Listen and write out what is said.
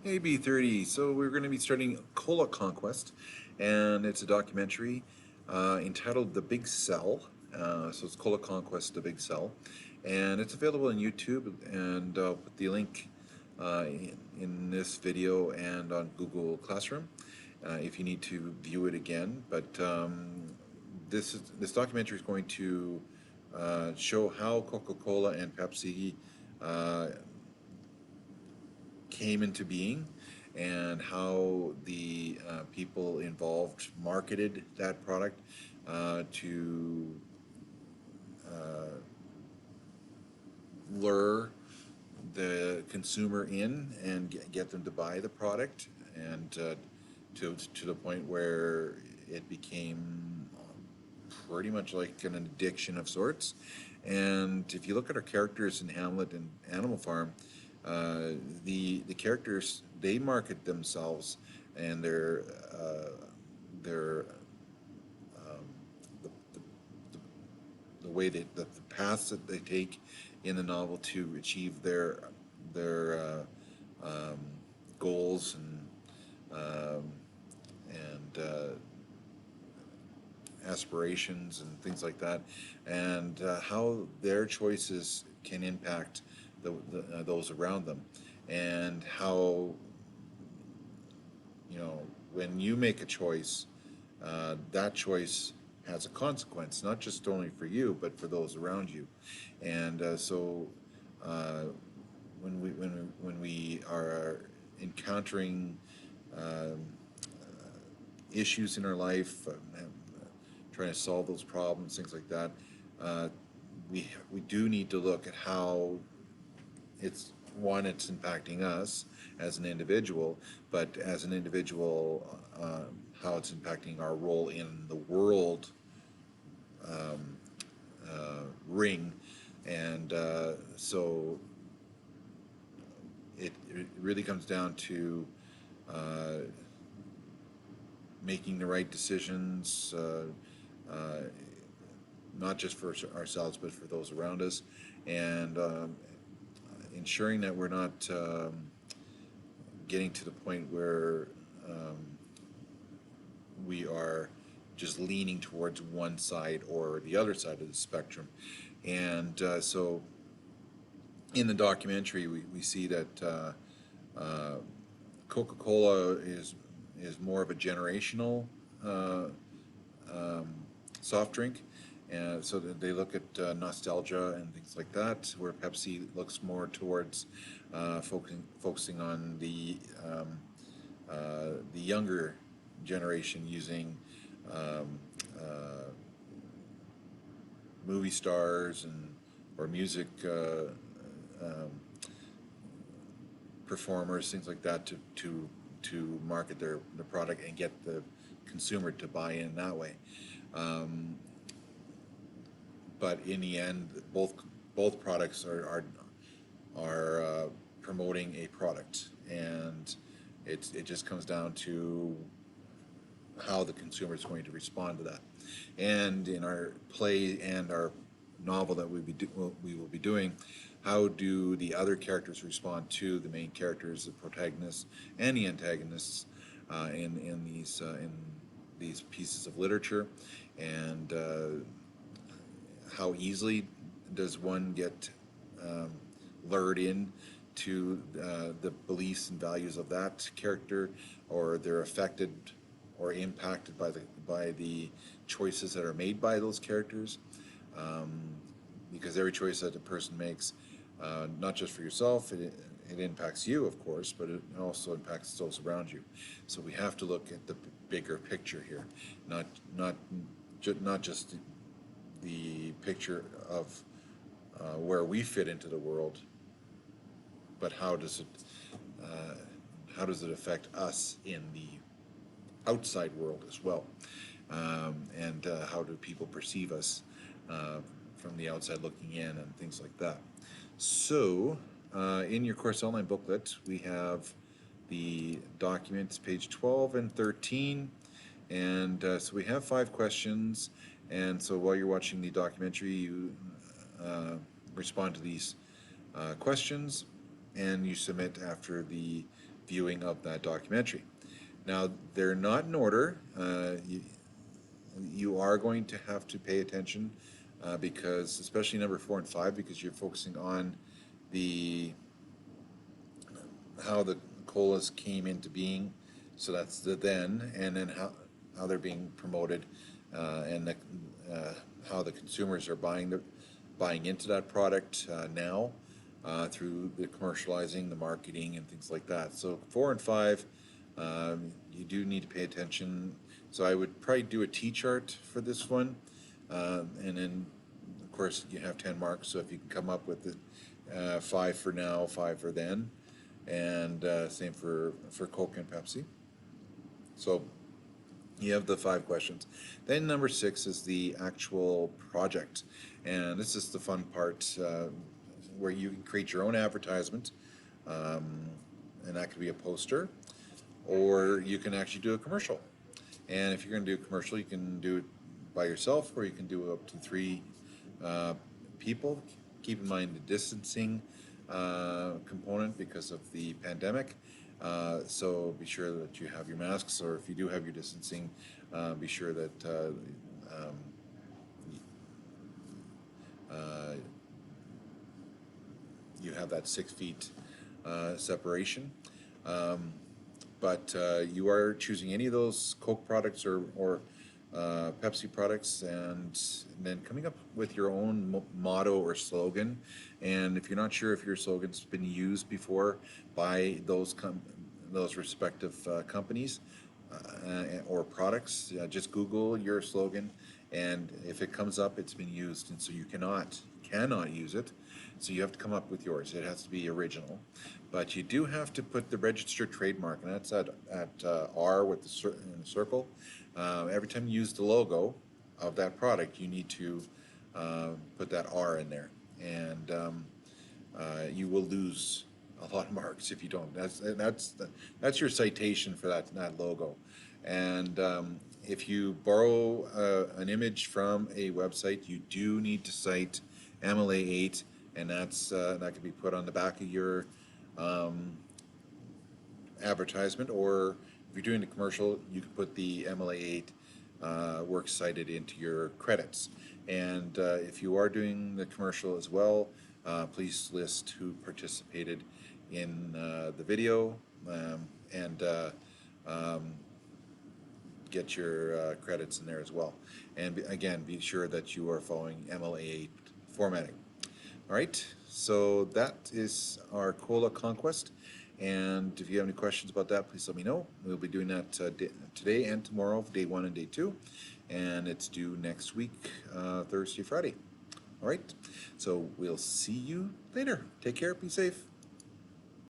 AB30. So we're going to be starting Cola Conquest, and it's a documentary entitled "The Big Sell." So it's Cola Conquest: The Big Sell, and it's available on YouTube. And I'll put the link in this video and on Google Classroom if you need to view it again. But this documentary is going to show how Coca-Cola and Pepsi uh, came into being and how the people involved marketed that product to uh, lure the consumer in and get them to buy the product, and to the point where it became pretty much like an addiction of sorts. And if you look at our characters in Hamlet and Animal Farm, uh, the characters, they market themselves and their um, the, the, the way the paths that they take in the novel to achieve their goals um, and aspirations and things like that, and how their choices can impact those around them, and how, when you make a choice, that choice has a consequence, not just only for you, but for those around you. And so uh, when we are encountering um, issues in our life, trying to solve those problems, things like that, uh, we do need to look at how it's impacting us as an individual, but as an individual, how it's impacting our role in the world um, ring. And so it really comes down to uh, making the right decisions, uh, not just for ourselves, but for those around us, and ensuring that we're not getting to the point where um, we are just leaning towards one side or the other side of the spectrum. And so in the documentary, we see that Coca-Cola is more of a generational uh, um, soft drink, and so that they look at nostalgia and things like that, where Pepsi looks more towards focusing on the younger generation, using um, uh, movie stars and or music um, performers, things like that, to market their product and get the consumer to buy in that way. Um, but in the end, both products are promoting a product, and it just comes down to how the consumer is going to respond to that. And in our play and our novel that we will be doing, how do the other characters respond to the main characters, the protagonists and the antagonists, in these pieces of literature, and how easily does one get um, lured in to the beliefs and values of that character, or they're affected or impacted by the choices that are made by those characters, um, because every choice that a person makes, not just for yourself, it impacts you, of course, but it also impacts those around you. So we have to look at the bigger picture here, not not not just the picture of where we fit into the world, but uh, how does it affect us in the outside world as well, and how do people perceive us uh, from the outside looking in, and things like that. So, in your course online booklet, we have the documents, page 12 and 13, and so we have 5 questions. And so while you're watching the documentary, you uh, respond to these questions, and you submit after the viewing of that documentary. Now, they're not in order. You are going to have to pay attention because, especially number 4 and 5, because you're focusing on the how the colas came into being. So that's the then, and then how they're being promoted, and how the consumers are buying into that product now through the commercializing, the marketing, and things like that. So 4 and 5, you do need to pay attention. So I would probably do a T-chart for this one, and then of course you have 10 marks. So if you can come up with the 5 for now, 5 for then, and same for Coke and Pepsi. So you have the 5 questions. Then number 6 is the actual project, and this is the fun part where you can create your own advertisement, and that could be a poster, or you can actually do a commercial. And if you're going to do a commercial, you can do it by yourself, or you can do up to 3 people. Keep in mind the distancing component because of the pandemic. So be sure that you have your masks, or if you do have your distancing, be sure that you have that 6 feet separation. But you are choosing any of those Coke products or Pepsi products, and then coming up with your own motto or slogan. And if you're not sure if your slogan's been used before by those respective companies or products, just Google your slogan, and if it comes up, it's been used, and so you cannot use it. So you have to come up with yours. It has to be original, but you do have to put the registered trademark, and that's at R with the circle. Every time you use the logo of that product, you need to put that R in there, and you will lose a lot of marks if you don't. That's your citation for that logo. And if you borrow an image from a website, you do need to cite MLA 8, and that can be put on the back of your advertisement, or if you're doing a commercial, you can put the MLA 8 works cited into your credits. And if you are doing the commercial as well, please list who participated in the video, and get your credits in there as well. And again, be sure that you are following MLA 8 formatting. All right, so that is our Cola Conquest, and if you have any questions about that, please let me know. We'll be doing that today and tomorrow, day 1 and day 2, and it's due next week, Thursday, Friday. All right, so we'll see you later. Take care, be safe.